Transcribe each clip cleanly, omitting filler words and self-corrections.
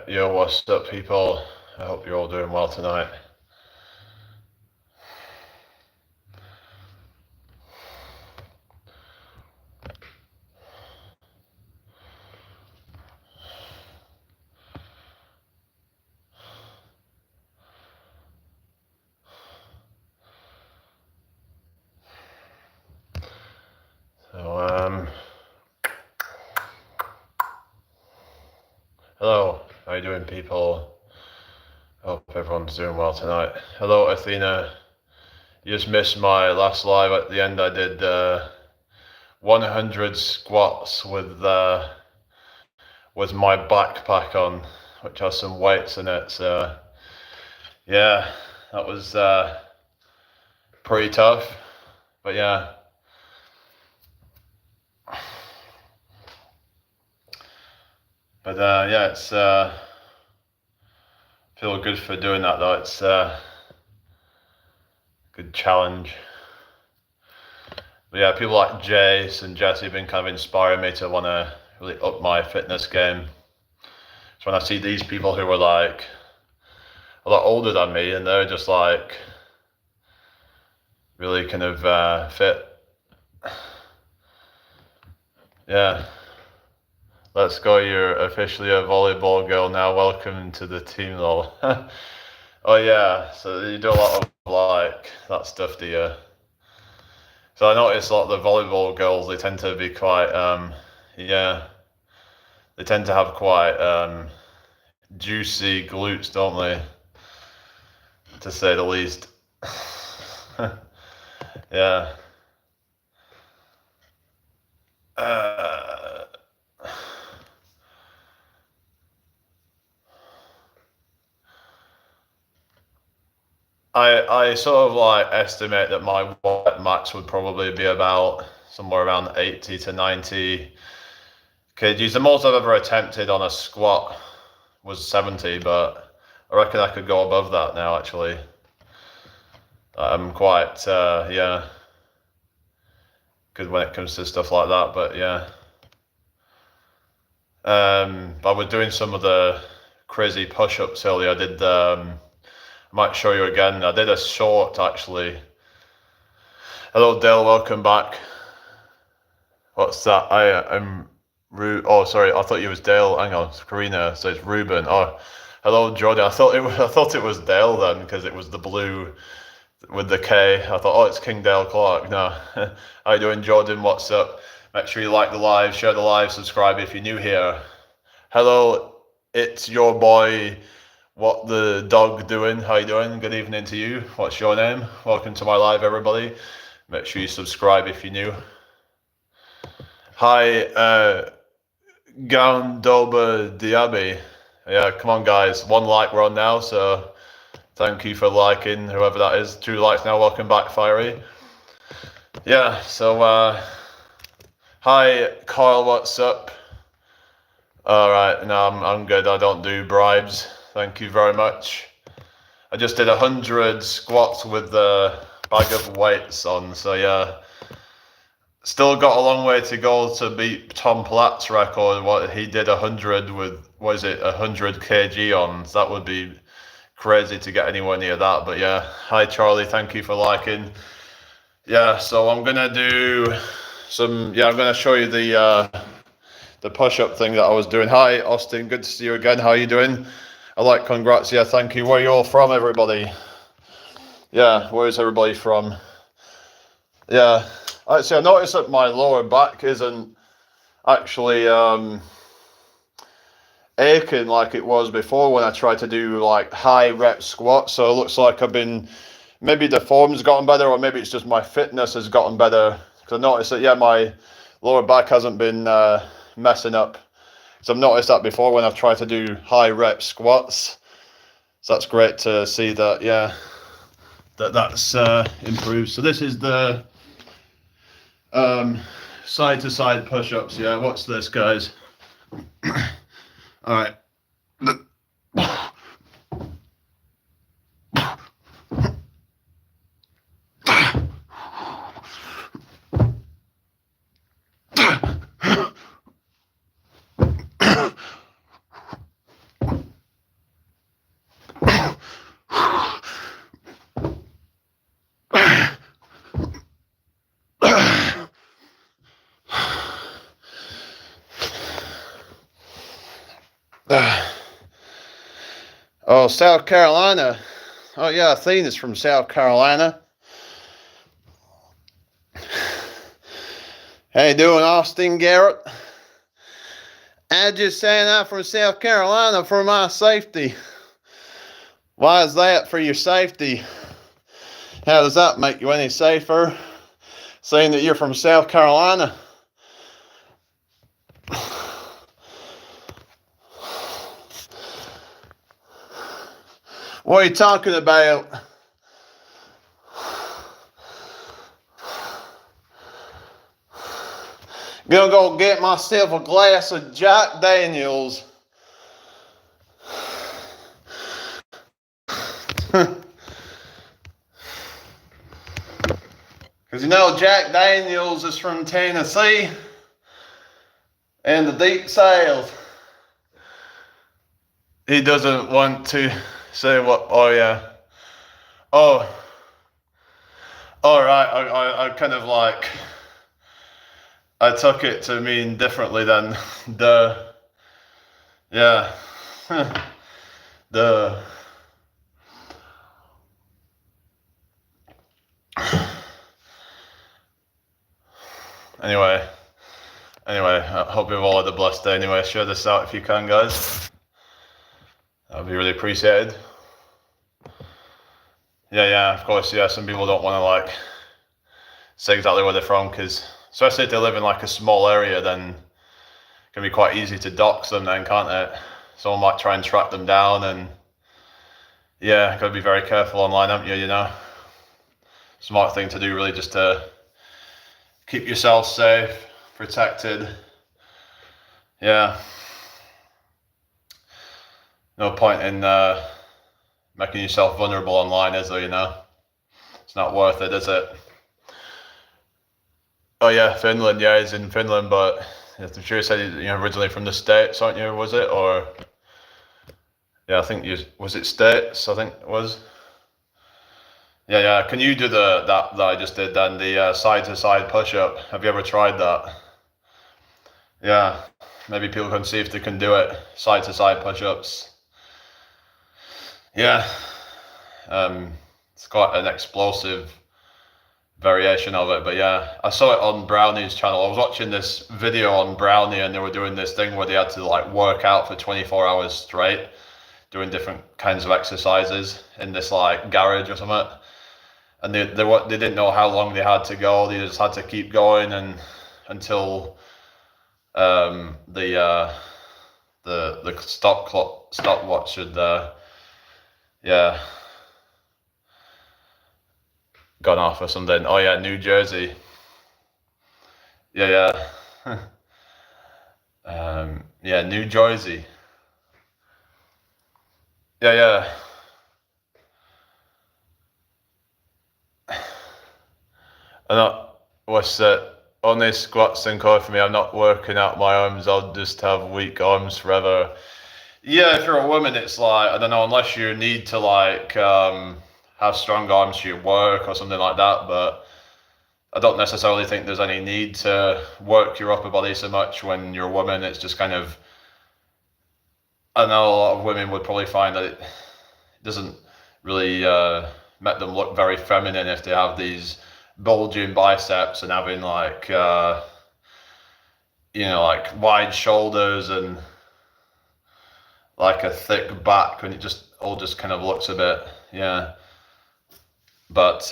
Yo, what's up, people? I hope you're all doing well tonight. So, hello, how you doing, people? I hope everyone's doing well tonight. Hello, Athena. You just missed my last live at the end. I did 100 squats with my backpack on, which has some weights in it. So, yeah, that was pretty tough. But yeah. But yeah, it's feel good for doing that though. It's good challenge. But yeah, people like Jace and Jesse have been kind of inspiring me to want to really up my fitness game. So when I see these people who are like a lot older than me and they're just like really kind of fit. Yeah. Let's go, you're officially a volleyball girl now. Welcome to the team, lol. Oh yeah, so you do a lot of like that stuff, do you? So I noticed a lot of the volleyball girls, they tend to be quite, yeah, they tend to have quite juicy glutes, don't they? To say the least. Yeah. I sort of like estimate that my weight max would probably be about somewhere around 80 to 90 kgs. The most I've ever attempted on a squat was 70, but I reckon I could go above that now actually. I'm quite, yeah, good when it comes to stuff like that, but yeah. I was doing some of the crazy push-ups earlier. I did, I might show you again. I did a short actually. Hello Dale, welcome back. What's that? I'm oh sorry, I thought you was Dale. Hang on, it's Karina, so it's Ruben. Oh, hello Jordan. I thought it was Dale then because it was the blue with the K. I thought, oh, it's King Dale Clark. No. How you doing, Jordan? What's up? Make sure you like the live, share the live, subscribe if you're new here. Hello, it's your boy, What the Dog doing? How you doing? Good evening to you. What's your name? Welcome to my live, everybody. Make sure you subscribe if you're new. Hi, Gandoba Diaby. Yeah, come on, guys. 1 like we're on now, so thank you for liking, whoever that is. 2 likes now. Welcome back, Fiery. Yeah, so, hi, Kyle, what's up? All right, no, I'm good. I don't do bribes. Thank you very much. I just did 100 squats with the bag of weights on, so yeah. Still got a long way to go to beat Tom Platt's record. What he did 100 with, what is it, 100 kg on. So that would be crazy to get anywhere near that. But yeah, hi Charlie, thank you for liking. Yeah, so I'm gonna do some. Yeah, I'm gonna show you the push-up thing that I was doing. Hi Austin, good to see you again. How are you doing? I like congrats. Yeah, thank you. Where are you all from, everybody? Yeah, where is everybody from? Yeah. Actually, I noticed that my lower back isn't actually aching like it was before when I tried to do like high rep squats. So it looks like maybe the form's gotten better, or maybe it's just my fitness has gotten better. Because I noticed that, yeah, my lower back hasn't been messing up. So I've noticed that before when I've tried to do high rep squats. So that's great to see that, yeah, that's improved. So this is the side to side push-ups. Yeah, what's this, guys? All right. Oh, South Carolina. Oh, yeah, Athena's from South Carolina. How you doing, Austin Garrett? I just saying I'm from South Carolina for my safety. Why is that for your safety? How does that make you any safer? Saying that you're from South Carolina? What are you talking about? Gonna go get myself a glass of Jack Daniels. Because you know Jack Daniels is from Tennessee and the deep south. He doesn't want to say what, oh yeah. Oh, all right, I kind of like, I took it to mean differently than the, yeah, the, anyway, I hope you've all had a blessed day. Anyway, share this out if you can, guys. That'd be really appreciated. Yeah, of course, yeah, some people don't want to like say exactly where they're from, because especially if they live in like a small area, then it can be quite easy to dox them then, can't it? Someone might try and track them down, and yeah, gotta be very careful online, haven't you, you know? Smart thing to do, really, just to keep yourself safe, protected. Yeah. No point in making yourself vulnerable online, is there, you know? It's not worth it, is it? Oh yeah, Finland, yeah, he's in Finland, but I'm sure you said he's originally from the States, aren't you, was it? Or, yeah, I think was it States, I think it was? Yeah, can you do that I just did then, the side-to-side push-up? Have you ever tried that? Yeah, maybe people can see if they can do it, side-to-side push-ups. Yeah, it's quite an explosive variation of it, but yeah, I saw it on Brownie's channel. I was watching this video on Brownie, and they were doing this thing where they had to like work out for 24 hours straight, doing different kinds of exercises in this like garage or something. And they didn't know how long they had to go. They just had to keep going and until the stopwatch should yeah, gone off or something. Oh yeah, New Jersey. Yeah. Yeah, New Jersey. Yeah. I'm not, what's that? Only squats and core for me. I'm not working out my arms. I'll just have weak arms forever. Yeah, if you're a woman, it's like, I don't know, unless you need to like have strong arms to your work or something like that, but I don't necessarily think there's any need to work your upper body so much when you're a woman. It's just kind of, I know a lot of women would probably find that it doesn't really make them look very feminine if they have these bulging biceps and having like, like wide shoulders and like a thick back, and it just all just kind of looks a bit, yeah. But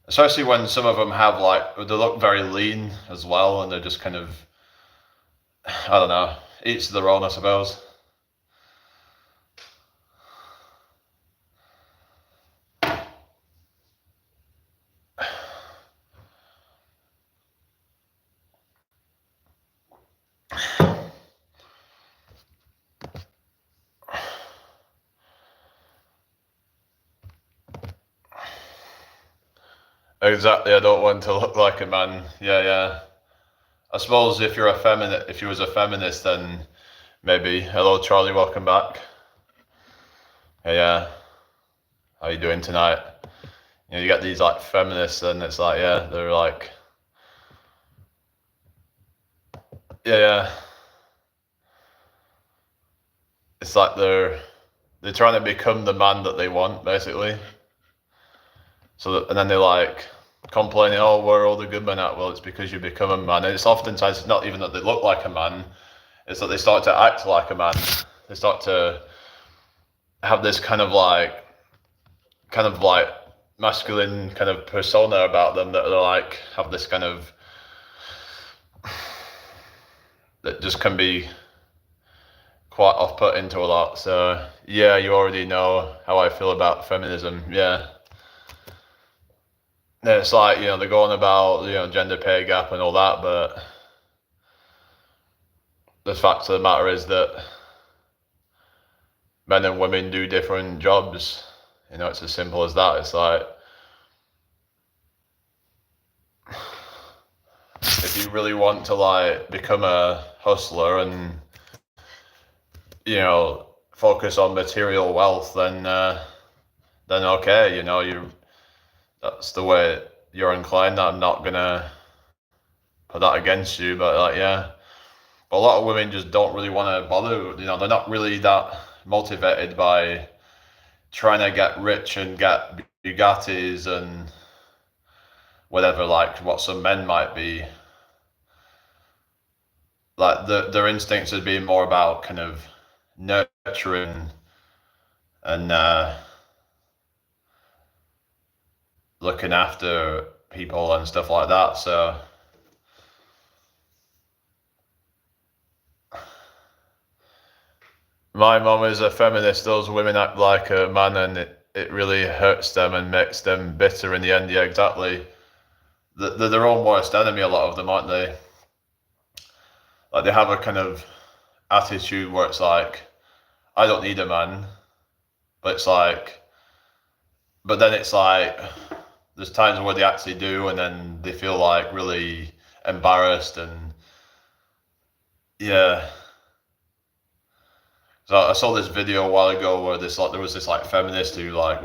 especially when some of them have like, they look very lean as well, and they're just kind of, I don't know, each to their own, I suppose. Exactly, I don't want to look like a man. Yeah. I suppose if you're a feminist, if you was a feminist, then maybe. Hello, Charlie, welcome back. Yeah. How you doing tonight? You get these like feminists, and it's like, yeah, they're like, yeah. it's like they're trying to become the man that they want, basically. So that, and then they're like complaining, "Oh, where are all the good men at?" Well, it's because you become a man. And it's oftentimes not even that they look like a man; it's that they start to act like a man. They start to have this kind of like masculine kind of persona about them that are like have this kind of that just can be quite off-putting to a lot. So yeah, you already know how I feel about feminism. Yeah. It's like, they're going about, gender pay gap and all that, but the fact of the matter is that men and women do different jobs. It's as simple as that. It's like, if you really want to like become a hustler and, focus on material wealth, then okay, that's the way you're inclined. I'm not gonna put that against you, but like, yeah. But a lot of women just don't really want to bother. They're not really that motivated by trying to get rich and get Bugattis and whatever, like what some men might be. Like their instincts would be more about kind of nurturing and looking after people and stuff like that. So my mom is a feminist. Those women act like a man, and it really hurts them and makes them bitter in the end. Yeah, exactly. They're their own worst enemy, a lot of them, aren't they? Like they have a kind of attitude where it's like, I don't need a man, but it's like, but then it's like, there's times where they actually do, and then they feel like really embarrassed and yeah. So I saw this video a while ago where there was this like feminist who like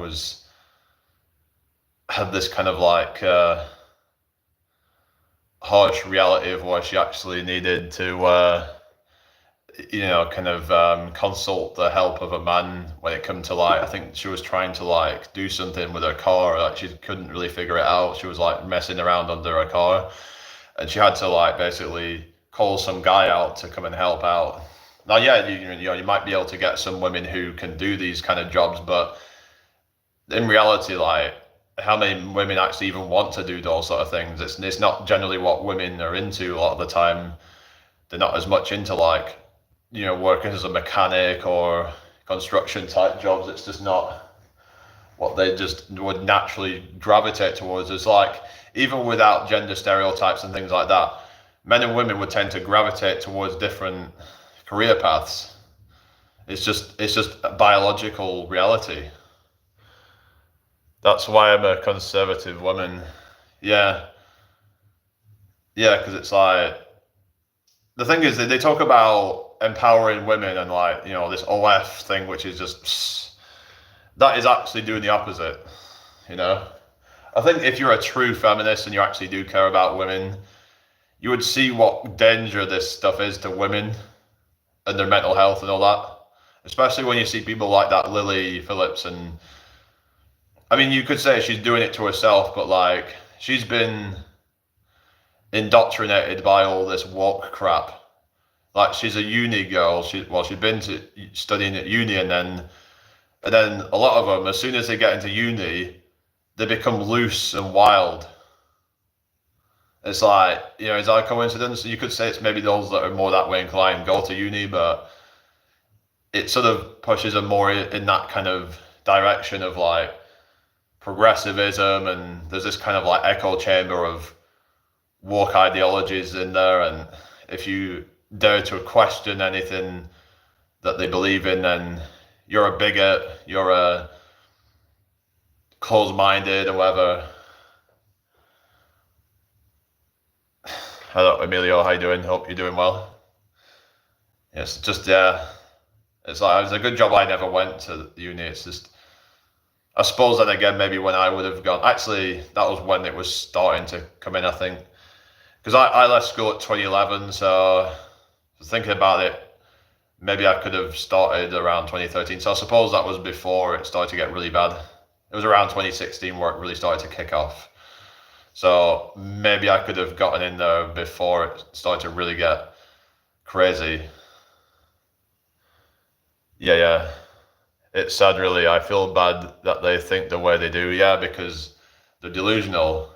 had this kind of like harsh reality of where she actually needed to kind of consult the help of a man when it came to like, I think she was trying to like do something with her car, like she couldn't really figure it out. She was like messing around under her car, and she had to like basically call some guy out to come and help out. Now, yeah, you might be able to get some women who can do these kind of jobs, but in reality, like, how many women actually even want to do those sort of things? It's not generally what women are into a lot of the time. They're not as much into like, working as a mechanic or construction type jobs. It's just not what they just would naturally gravitate towards. It's like, even without gender stereotypes and things like that, men and women would tend to gravitate towards different career paths. It's just a biological reality. That's why I'm a conservative woman. Yeah. Yeah, because it's like, the thing is that they talk about empowering women and like, this OF thing, which is just, that is actually doing the opposite, I think if you're a true feminist and you actually do care about women, you would see what danger this stuff is to women and their mental health and all that. Especially when you see people like that Lily Phillips, and I mean, you could say she's doing it to herself, but like, she's been indoctrinated by all this woke crap. Like, she's a uni girl. She's been studying at uni, and then a lot of them, as soon as they get into uni, they become loose and wild. It's like, is that a coincidence? You could say it's maybe those that are more that way inclined go to uni, but it sort of pushes them more in that kind of direction of like progressivism, and there's this kind of like echo chamber of woke ideologies in there, and if you dare to question anything that they believe in, then you're a bigot, you're a closed-minded or whatever. Hello, Emilio. How you doing? Hope you're doing well. Yes, just yeah. It's like, it's a good job I never went to uni. It's just, I suppose then again, maybe when I would have gone, actually, that was when it was starting to come in, I think. Because I left school at 2011, so thinking about it, maybe I could have started around 2013. So I suppose that was before it started to get really bad. It was around 2016 where it really started to kick off. So maybe I could have gotten in there before it started to really get crazy. Yeah. It's sad, really. I feel bad that they think the way they do. Yeah, because they're delusional.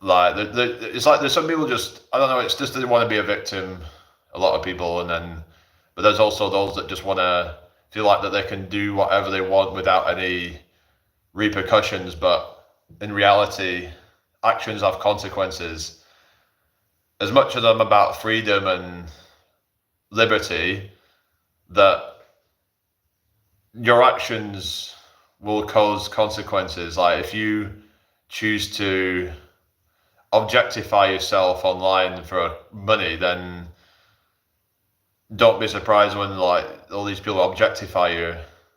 Like, it's like there's some people just, I don't know, it's just they want to be a victim, a lot of people, but there's also those that just want to feel like that they can do whatever they want without any repercussions, but in reality, actions have consequences. As much as I'm about freedom and liberty, that your actions will cause consequences. Like if you choose to objectify yourself online for money, then don't be surprised when like all these people objectify you.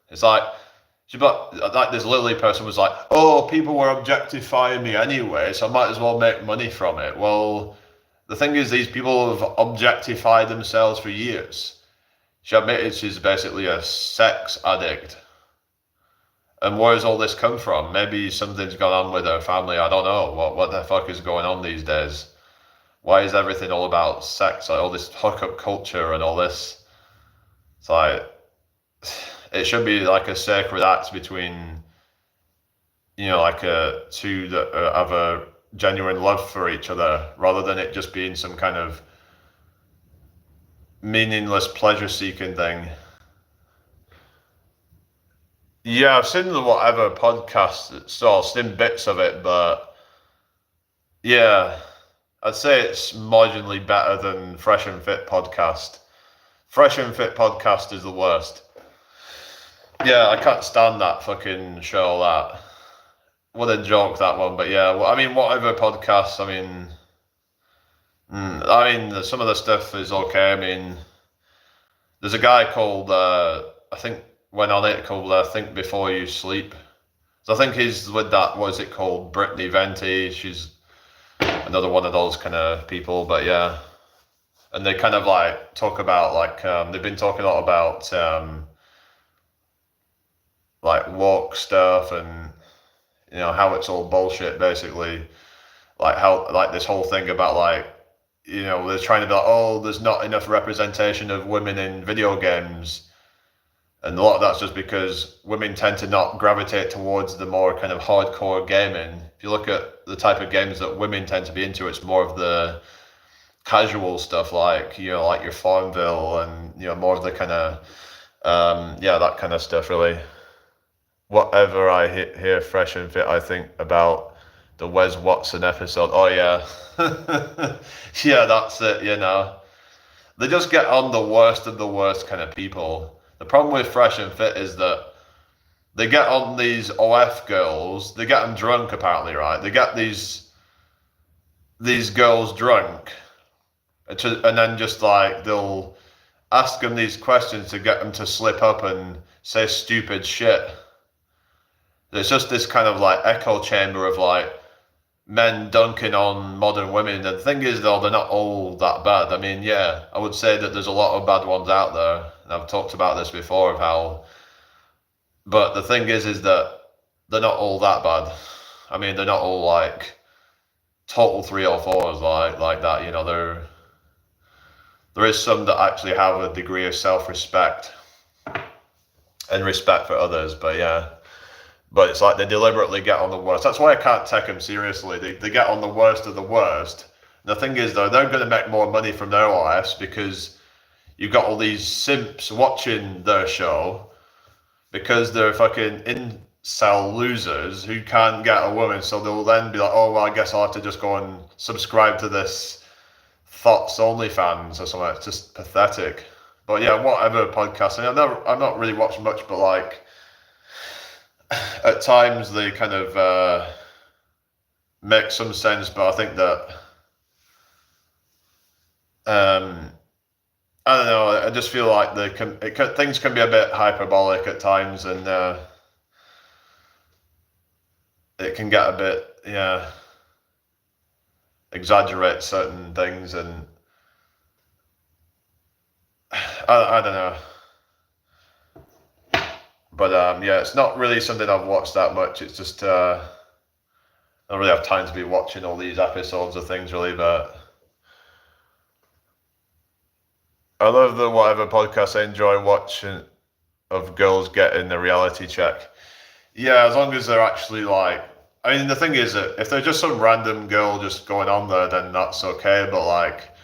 It's like this Lily person was like, oh, people were objectifying me anyway, so I might as well make money from it. Well, the thing is, these people have objectified themselves for years. She admitted she's basically a sex addict. And where does all this come from? Maybe something's gone on with her family. I don't know. What the fuck is going on these days? Why is everything all about sex? Like all this hookup culture and all this. It's like, it should be like a sacred act between, like two that have a genuine love for each other, rather than it just being some kind of meaningless pleasure-seeking thing. Yeah, I've seen the whatever podcast, so I've seen bits of it, but yeah, I'd say it's marginally better than Fresh and Fit podcast. Fresh and Fit podcast is the worst. Yeah, I can't stand that fucking show. That what a joke, that one. But yeah, I mean, whatever podcasts. Some of the stuff is okay. I mean, there's a guy called I think went on it called Think Before You Sleep. So I think he's with that. What is it called? Brittany Venti. She's another one of those kind of people. But yeah, and they kind of like talk about they've been talking a lot about like woke stuff and how it's all bullshit, basically. Like how like this whole thing about they're trying to be like, oh, there's not enough representation of women in video games, and a lot of that's just because women tend to not gravitate towards the more kind of hardcore gaming. If you look at the type of games that women tend to be into, it's more of the casual stuff, like like your Farmville and more of the kind of that kind of stuff, really. Whatever I hear Fresh and Fit, I think about the Wes Watson episode. Oh yeah, yeah, that's it. They just get on the worst of the worst kind of people. The problem with Fresh and Fit is that they get on these OF girls. They get them drunk, apparently, right? They get these girls drunk, and then just like they'll ask them these questions to get them to slip up and say stupid shit. There's just this kind of like echo chamber of like men dunking on modern women. And the thing is, though, they're not all that bad. I mean, yeah, I would say that there's a lot of bad ones out there. And I've talked about this before of how, but the thing is that they're not all that bad. I mean, they're not all like total 304s like that. There is some that actually have a degree of self-respect and respect for others. But yeah. But it's like they deliberately get on the worst. That's why I can't take them seriously. They get on the worst of the worst. And the thing is, though, they're going to make more money from their lives because you've got all these simps watching their show because they're fucking incel losers who can't get a woman. So they'll then be like, oh, well, I guess I'll have to just go and subscribe to this Thoughts OnlyFans or something. It's just pathetic. But yeah, whatever podcast. I've not really watched much, but like, at times they kind of make some sense, but I think that I don't know. I just feel like things can be a bit hyperbolic at times, and it can get a bit exaggerate certain things, and I don't know. But yeah, it's not really something I've watched that much. It's just I don't really have time to be watching all these episodes of things really. But I love the whatever podcasts I enjoy watching of girls getting a reality check. Yeah, as long as they're actually like, I mean, the thing is that if they're just some random girl just going on there, then that's okay. But like,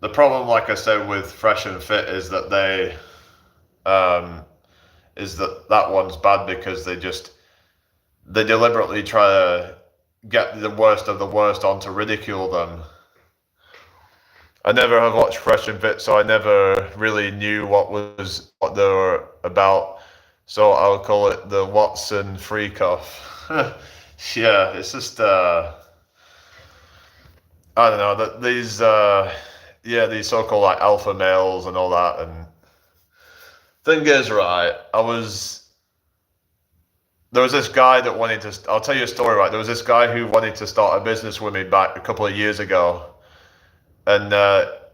the problem, like I said, with Fresh and Fit um, is that that one's bad because they deliberately try to get the worst of the worst on to ridicule them. I never have watched Fresh and Fit, so I never really knew what they were about. So I'll call it the Watson freak off. Yeah, it's just I don't know that these so-called like alpha males and all that. And thing is, right, there was this guy that wanted to. I'll tell you a story, right? There was this guy who wanted to start a business with me back a couple of years ago, and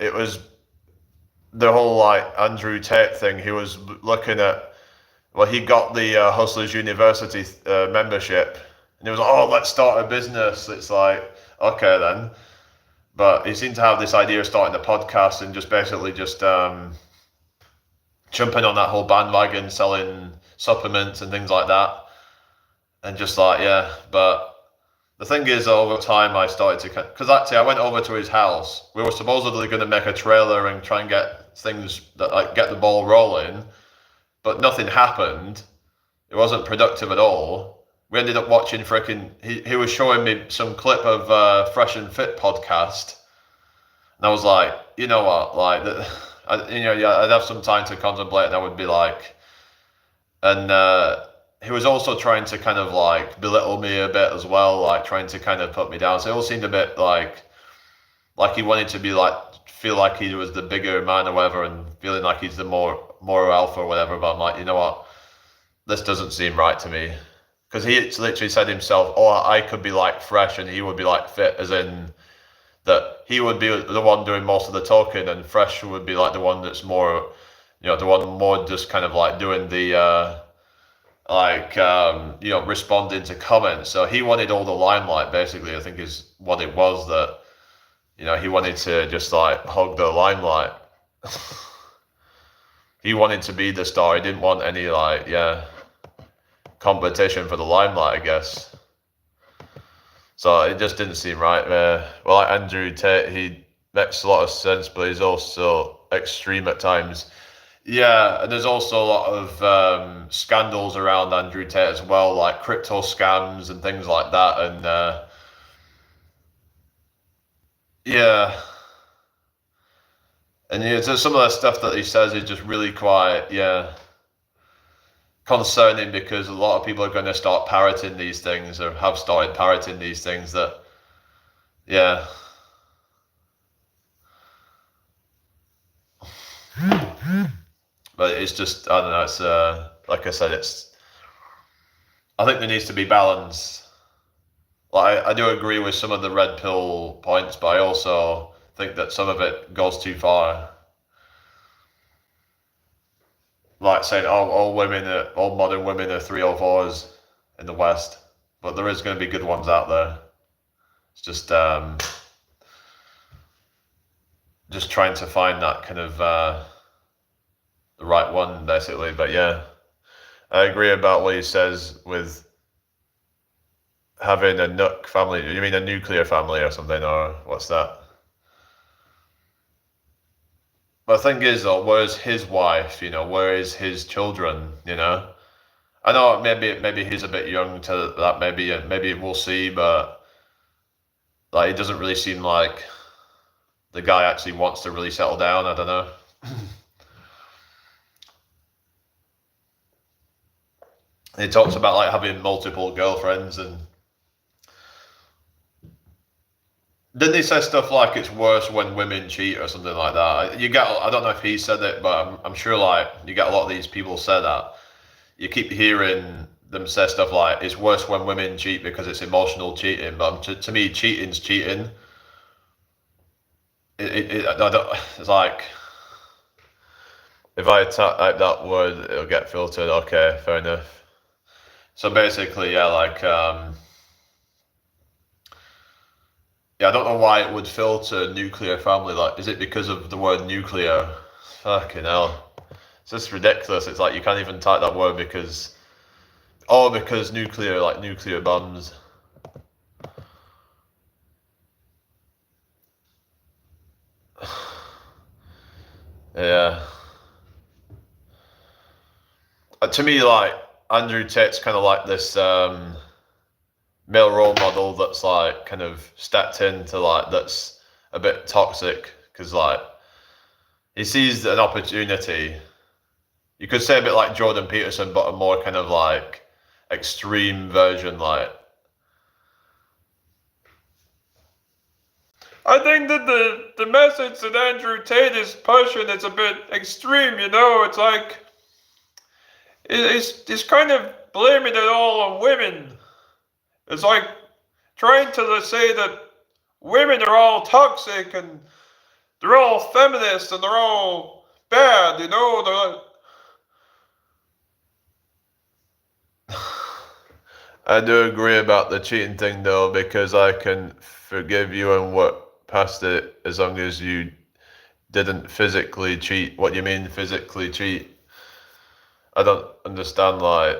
it was the whole like Andrew Tate thing. He was looking at, well, he got the Hustlers University membership, and he was like, "Oh, let's start a business." It's like, okay then, but he seemed to have this idea of starting a podcast and just basically just jumping on that whole bandwagon, selling supplements and things like that, and just like yeah, but. The thing is, over time, I started to, because actually, I went over to his house. We were supposedly going to make a trailer and try and get things that like get the ball rolling, but nothing happened. It wasn't productive at all. We ended up watching freaking. He was showing me some clip of Fresh and Fit podcast, and I was like, you know what, like, yeah, I'd have some time to contemplate, and I would be like, and he was also trying to kind of like belittle me a bit as well, like trying to kind of put me down. So it all seemed a bit like he wanted to be like feel like he was the bigger man or whatever, and feeling like he's the more alpha or whatever. But I'm like, you know what, this doesn't seem right to me, because he literally said himself, "Oh, I could be like Fresh and he would be like Fit," as in that he would be the one doing most of the talking, and Fresh would be like the one that's more, the one more just kind of like doing the responding to comments. So he wanted all the limelight, basically. I think is what it was, that he wanted to just like hog the limelight. He wanted to be the star. He didn't want any competition for the limelight, I guess. So it just didn't seem right. Well, like Andrew Tate, he makes a lot of sense, but he's also extreme at times. Yeah, and there's also a lot of scandals around Andrew Tate as well, like crypto scams and things like that. And yeah, and so some of the stuff that he says is just really quite concerning, because a lot of people are going to start parroting these things, or have started parroting these things. That yeah. But it's just, I don't know, it's like I said, I think there needs to be balance. Like I do agree with some of the red pill points, but I also think that some of it goes too far. Like saying, oh, all modern women are 304s in the West, but there is going to be good ones out there. It's just trying to find that kind of the right one, basically. But yeah, I agree about what he says with having a nuke family. You mean a nuclear family or something, or what's that? But the thing is, though, where's his wife? Where is his children? I know maybe he's a bit young to that. Maybe we'll see, but like it doesn't really seem like the guy actually wants to really settle down. I don't know. He talks about like having multiple girlfriends, and didn't he say stuff like it's worse when women cheat or something like that? I don't know if he said it, but I'm sure like you get a lot of these people say that. You keep hearing them say stuff like it's worse when women cheat because it's emotional cheating. But to me, cheating's cheating. I don't, it's like If I type that word, it'll get filtered. Okay, fair enough. So basically, yeah, like, yeah, I don't know why it would filter nuclear family. Like, is it because of the word nuclear? Fucking hell. It's just ridiculous. It's like you can't even type that word because, because nuclear, like nuclear bombs. Yeah. To me, like, Andrew Tate's kind of like this male role model that's like kind of stepped into like that's a bit toxic because like he sees an opportunity. You could say a bit like Jordan Peterson, but a more kind of like extreme version. Like, I think that the message that Andrew Tate is pushing is a bit extreme. You know, it's like he's kind of blaming it all on women. It's like trying to say that women are all toxic and they're all feminists and they're all bad, you know? I do agree about the cheating thing though, because I can forgive you and work past it as long as you didn't physically cheat. What do you mean physically cheat? I don't understand, like,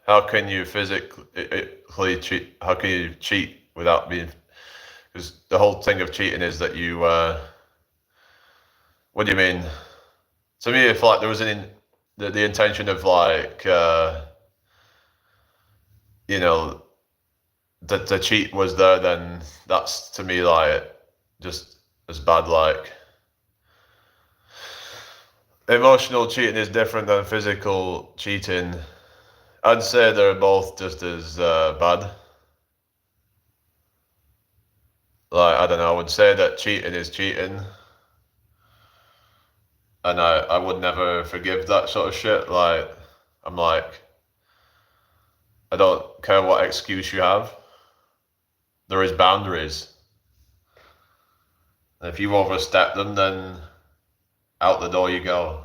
how can you physically cheat? How can you cheat without being? Because the whole thing of cheating is that you. What do you mean? To me, if like there was the intention of like, you know, the cheat was there, then that's to me like just as bad. Like, emotional cheating is different than physical cheating. I'd say they're both just as bad. Like, I don't know, I would say that cheating is cheating, and I would never forgive that sort of shit. Like, I'm like, I don't care what excuse you have. There is boundaries. And if you overstep them, then out the door you go.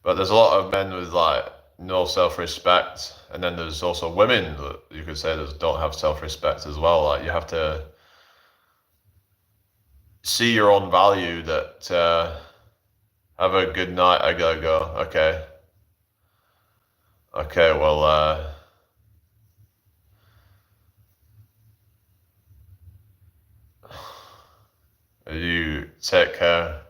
But there's a lot of men with like no self-respect, and then there's also women that you could say that don't have self-respect as well. Like, you have to see your own value. That have a good night. I gotta go. Okay. Okay. Well. You take care.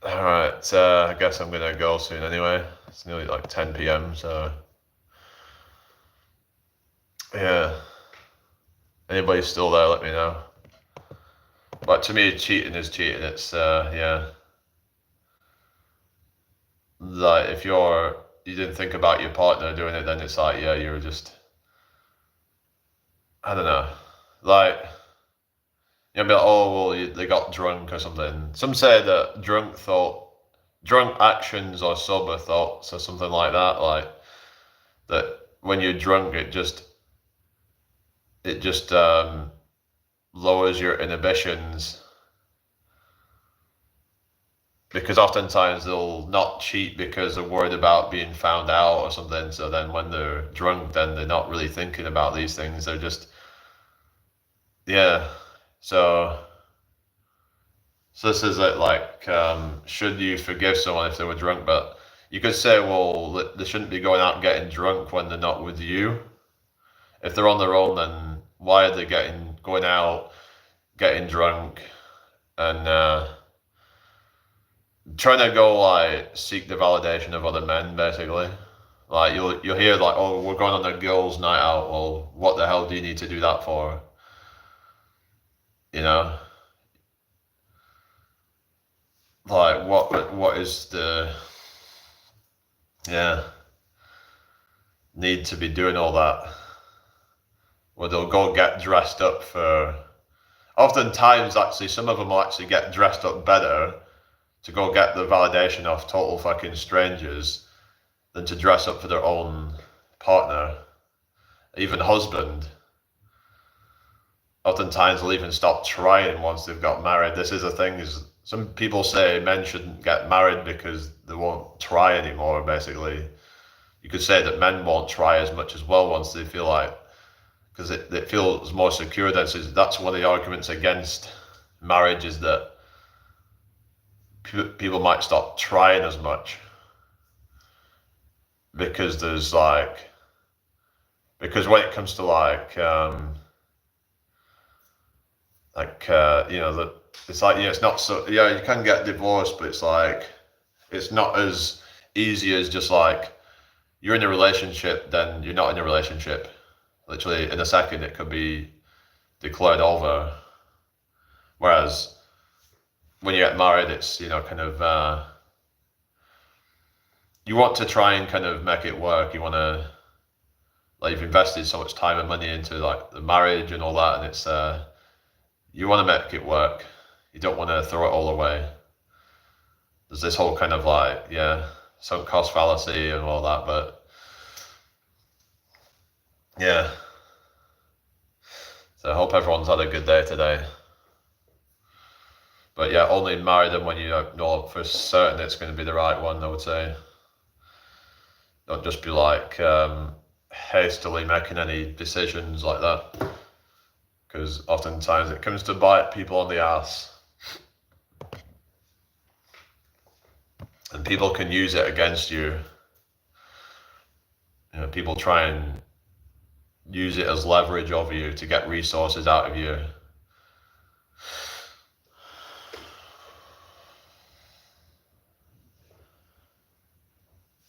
All right. I guess I'm gonna go soon anyway. It's nearly like 10 p.m. So yeah. Anybody still there? Let me know. But to me, cheating is cheating. It's yeah. Like, if you didn't think about your partner doing it, then it's like, yeah, you're just, I don't know. Like, you'll be like, oh well, they got drunk or something. Some say that drunk actions or sober thoughts or something like that. Like, that when you're drunk, it just lowers your inhibitions, because oftentimes they'll not cheat because they're worried about being found out or something. So then when they're drunk, then they're not really thinking about these things. They're just, yeah. So this is it. Like, should you forgive someone if they were drunk? But you could say, well, they shouldn't be going out and getting drunk when they're not with you. If they're on their own, then why are they going out, getting drunk, and trying to go like seek the validation of other men, basically? Like, you'll hear like, oh, we're going on a girls' night out. Well, what the hell do you need to do that for? You know, like, what is the, yeah, need to be doing all that? where they'll go get dressed up for. Oftentimes, actually, some of them will actually get dressed up better to go get the validation of total fucking strangers than to dress up for their own partner, even husband. Oftentimes, they'll even stop trying once they've got married. This is a thing. Is some people say men shouldn't get married because they won't try anymore. Basically, you could say that men won't try as much as well once they feel like, because it feels more secure then. So that's one of the arguments against marriage, is that people might stop trying as much because there's because when it comes to it's like, it's not so, you can get divorced, but it's not as easy as just you're in a relationship, then you're not in a relationship. Literally in a second it could be declared over. Whereas when you get married, it's, you want to try and kind of make it work. You want to, you've invested so much time and money into the marriage and all that, and it's, you want to make it work. You don't want to throw it all away. There's this whole kind of sunk cost fallacy and all that, but yeah. So I hope everyone's had a good day today. But yeah, only marry them when you know for certain it's going to be the right one, I would say. Don't just be hastily making any decisions like that, because oftentimes it comes to bite people on the ass. And people can use it against you. People try and use it as leverage over you to get resources out of you.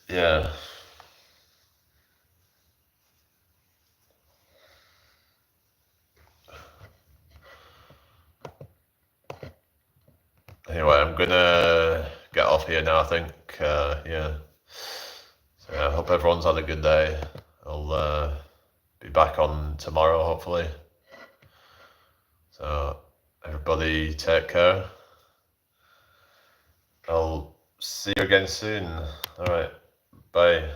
Yeah. Anyway, I'm gonna get off here now, I think. Yeah. So I hope everyone's had a good day. I'll be back on tomorrow, hopefully. So everybody take care. I'll see you again soon. All right. Bye.